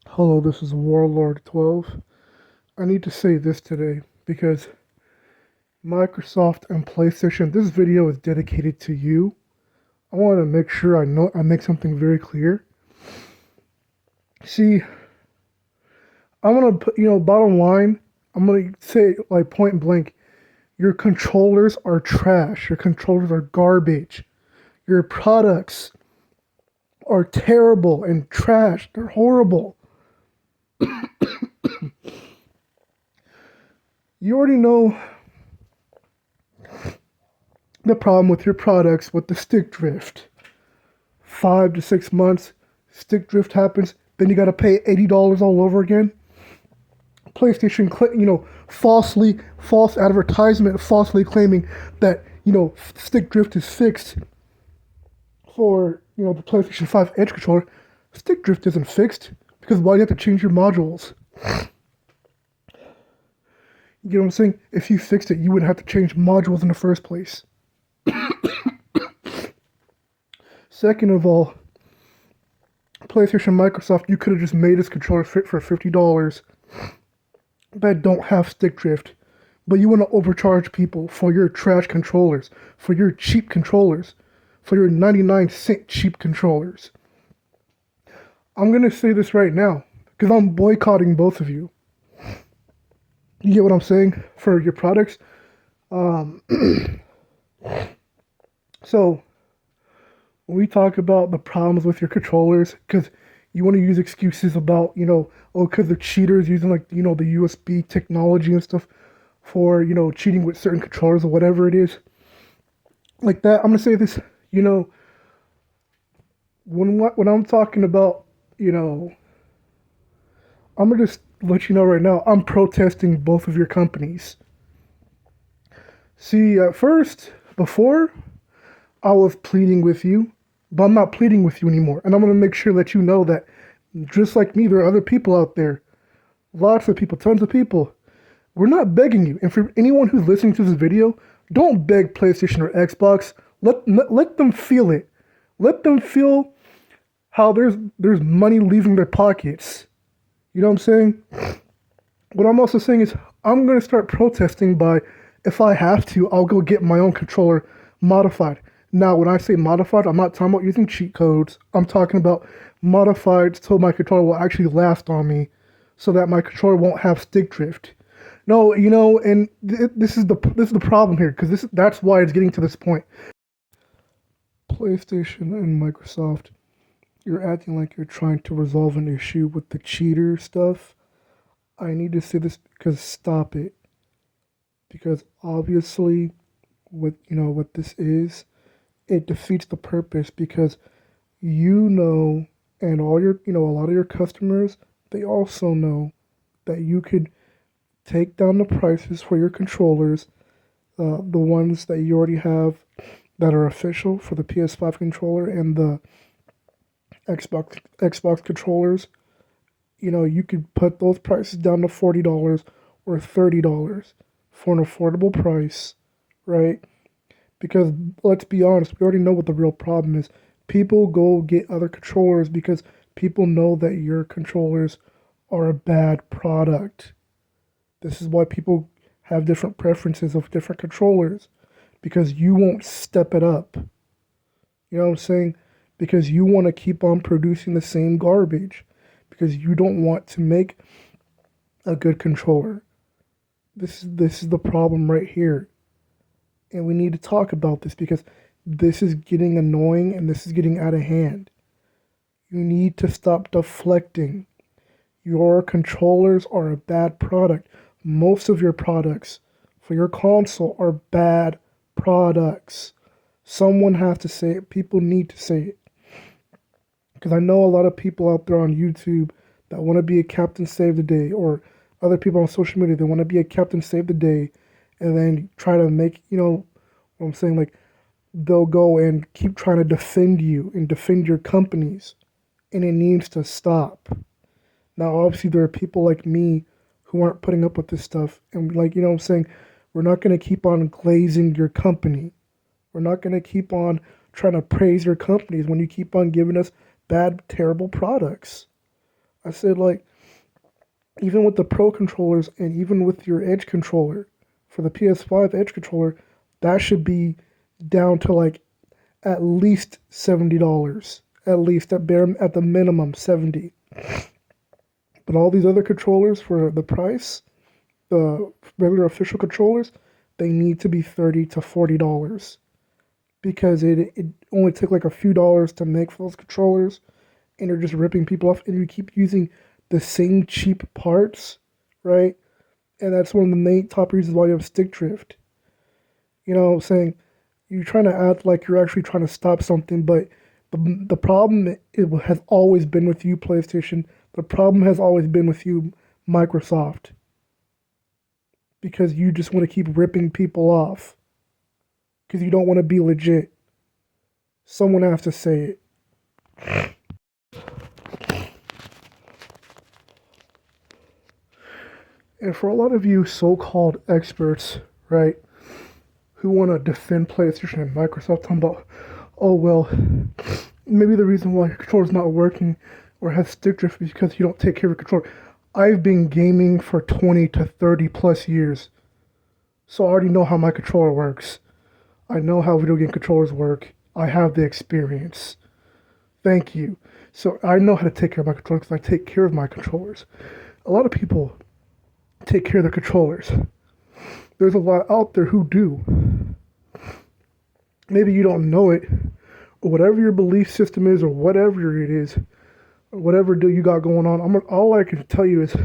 Hello, this is Warlord 12. I need to say this today because Microsoft and PlayStation, this video is dedicated to you. I want to make sure I make something very clear. See, I'm gonna put, bottom line, I'm gonna say like point blank, your controllers are trash. Your controllers are garbage. Your products are terrible and trash. They're horrible. You already know the problem with your products with the stick drift. 5 to 6 months, stick drift happens, then you got to pay $80 all over again. PlayStation, false advertisement, falsely claiming that stick drift is fixed for the PlayStation 5 Edge controller. Stick drift isn't fixed because why do you have to change your modules? You get what I'm saying? If you fixed it, you wouldn't have to change modules in the first place. Second of all, PlayStation, Microsoft, you could have just made this controller fit for $50 that don't have stick drift, but you want to overcharge people for your trash controllers, for your cheap controllers, for your 99-cent cheap controllers. I'm going to say this right now because I'm boycotting both of you. You get what I'm saying? For your products. Um, so, when we talk about the problems with your controllers, because you want to use excuses about, because the cheaters using the USB technology and stuff for, cheating with certain controllers or whatever it is. Like that, I'm going to say this, when I'm talking about, I'm going to just let you know right now, I'm protesting both of your companies. See, at first, before, I was pleading with you, but I'm not pleading with you anymore. And I'm going to make sure that you know that just like me, there are other people out there. Lots of people, tons of people. We're not begging you. And for anyone who's listening to this video, don't beg PlayStation or Xbox. Let them feel it. Let them feel how there's money leaving their pockets. You know what I'm saying? What I'm also saying is I'm going to start protesting by, if I have to, I'll go get my own controller modified. Now, when I say modified, I'm not talking about using cheat codes. I'm talking about modified so my controller will actually last on me, so that my controller won't have stick drift. No, and this is the problem here because that's why it's getting to this point. PlayStation and Microsoft, you're acting like you're trying to resolve an issue with the cheater stuff. I need to say this because stop it. Because obviously, what this is, it defeats the purpose because and all your a lot of your customers, they also know that you could take down the prices for your controllers, the ones that you already have that are official for the PS5 controller and the Xbox controllers. You could put those prices down to $40 or $30 for an affordable price, right? Because let's be honest, we already know what the real problem is. People go get other controllers because people know that your controllers are a bad product. This is why people have different preferences of different controllers because you won't step it up. You know what I'm saying? Because you want to keep on producing the same garbage because you don't want to make a good controller. This is the problem right here. And we need to talk about this because this is getting annoying and this is getting out of hand. You need to stop deflecting. Your controllers are a bad product. Most of your products for your console are bad products. Someone has to say it. People need to say it. Because I know a lot of people out there on YouTube that want to be a Captain Save the Day, or other people on social media that want to be a Captain Save the Day, and then try to make, what I'm saying, like, they'll go and keep trying to defend you and defend your companies. And it needs to stop. Now, obviously, there are people like me who aren't putting up with this stuff. And, what I'm saying, we're not going to keep on glazing your company. We're not going to keep on trying to praise your companies when you keep on giving us bad, terrible products. I said like even with the Pro controllers and even with your Edge controller for the PS5 Edge controller, that should be down to like at least $70. At least at the minimum 70. But all these other controllers for the price, the regular official controllers, they need to be $30 to $40 because it only took like a few dollars to make for those controllers, and they're just ripping people off, and you keep using the same cheap parts, right? And that's one of the main top reasons why you have stick drift. You know what I'm saying? You're trying to act like you're actually trying to stop something, but the problem it has always been with you, PlayStation. The problem has always been with you, Microsoft, because you just want to keep ripping people off because you don't want to be legit. Someone has to say it. And for a lot of you so-called experts, right, who want to defend PlayStation and Microsoft, talking about, oh well, maybe the reason why your controller's not working or has stick drift is because you don't take care of your controller. I've been gaming for 20 to 30 plus years, so I already know how my controller works. I know how video game controllers work. I have the experience. Thank you. So I know how to take care of my controllers because I take care of my controllers. A lot of people take care of their controllers. There's a lot out there who do. Maybe you don't know it, or whatever your belief system is, or whatever it is, or whatever deal you got going on. All I can tell you is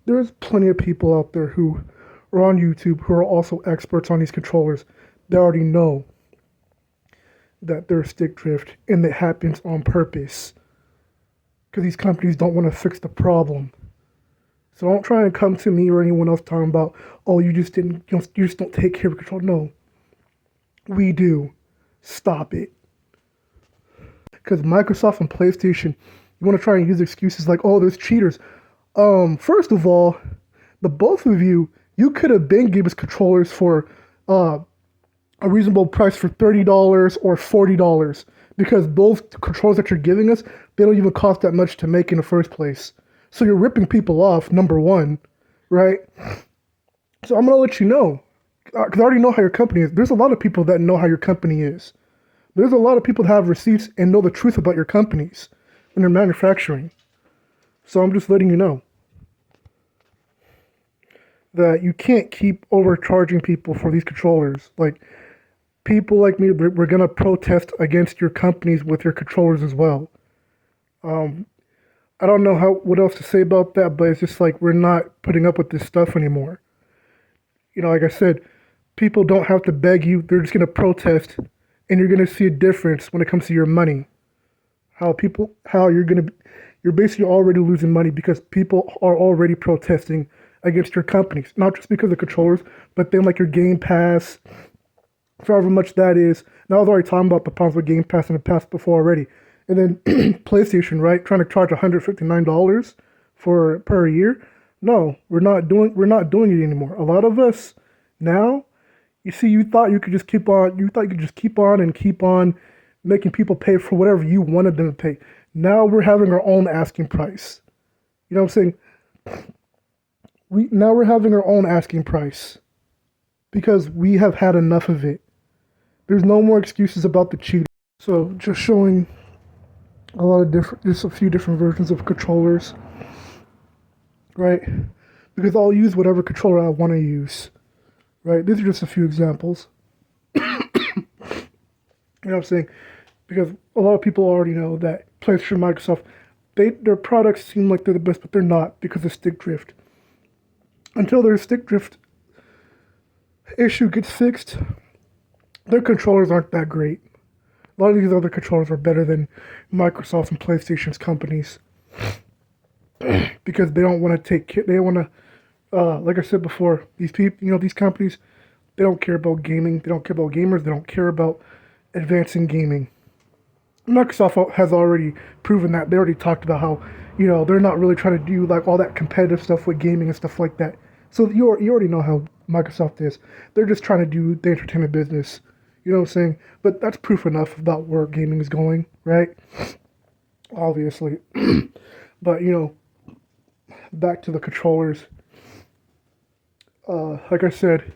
there's plenty of people out there who are on YouTube who are also experts on these controllers. They already know that there's stick drift and it happens on purpose because these companies don't want to fix the problem. So don't try and come to me or anyone else talking about, oh, you just don't take care of control. No, we do. Stop it. Because Microsoft and PlayStation, you want to try and use excuses like, oh, there's cheaters. First of all, the both of you could have been gave us controllers for a reasonable price for $30 or $40 because both controllers that you're giving us, they don't even cost that much to make in the first place. So you're ripping people off, number one, right? So I'm going to let you know, because I already know how your company is. There's a lot of people that know how your company is. There's a lot of people that have receipts and know the truth about your companies when they're manufacturing. So I'm just letting you know that you can't keep overcharging people for these controllers. Like, people like me, we're going to protest against your companies with your controllers as well. I don't know what else to say about that, but it's just like we're not putting up with this stuff anymore. You know, like I said, people don't have to beg you. They're just going to protest, and you're going to see a difference when it comes to your money. You're basically already losing money because people are already protesting against your companies. Not just because of controllers, but then like your Game Pass, for however much that is. Now I was already talking about the problems with Game Pass in the past before already. And then PlayStation, right, trying to charge $159 per year. No, we're not doing it anymore. A lot of us now, you thought you could just keep on making people pay for whatever you wanted them to pay. Now we're having our own asking price. You know what I'm saying? We're having our own asking price because we have had enough of it. There's no more excuses about the cheating. So just showing just a few different versions of controllers, right? Because I'll use whatever controller I want to use, right? These are just a few examples. You know what I'm saying? Because a lot of people already know that PlayStation, Microsoft, their products seem like they're the best, but they're not because of stick drift. Until their stick drift issue gets fixed, their controllers aren't that great. A lot of these other controllers are better than Microsoft and PlayStation's companies because they don't want to take care. They want to, like I said before, these people, these companies, they don't care about gaming. They don't care about gamers. They don't care about advancing gaming. Microsoft has already proven that. They already talked about how, they're not really trying to do like all that competitive stuff with gaming and stuff like that. So you already know how Microsoft is. They're just trying to do the entertainment business. You know what I'm saying? But that's proof enough about where gaming is going, right? Obviously. But, back to the controllers. Like I said,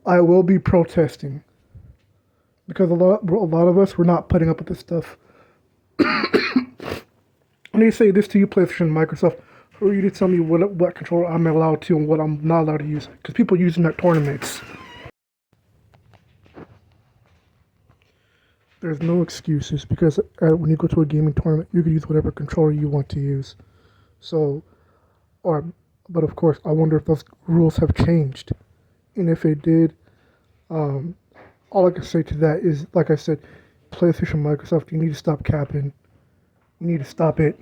I will be protesting because a lot of us were not putting up with this stuff. Let me say this to you, PlayStation, Microsoft. Who are you to tell me what controller I'm allowed to and what I'm not allowed to use? Because people use them at tournaments. There's no excuses because when you go to a gaming tournament, you can use whatever controller you want to use. So, or, but of course, I wonder if those rules have changed. And if they did, all I can say to that is, like I said, PlayStation, Microsoft, you need to stop capping. You need to stop it.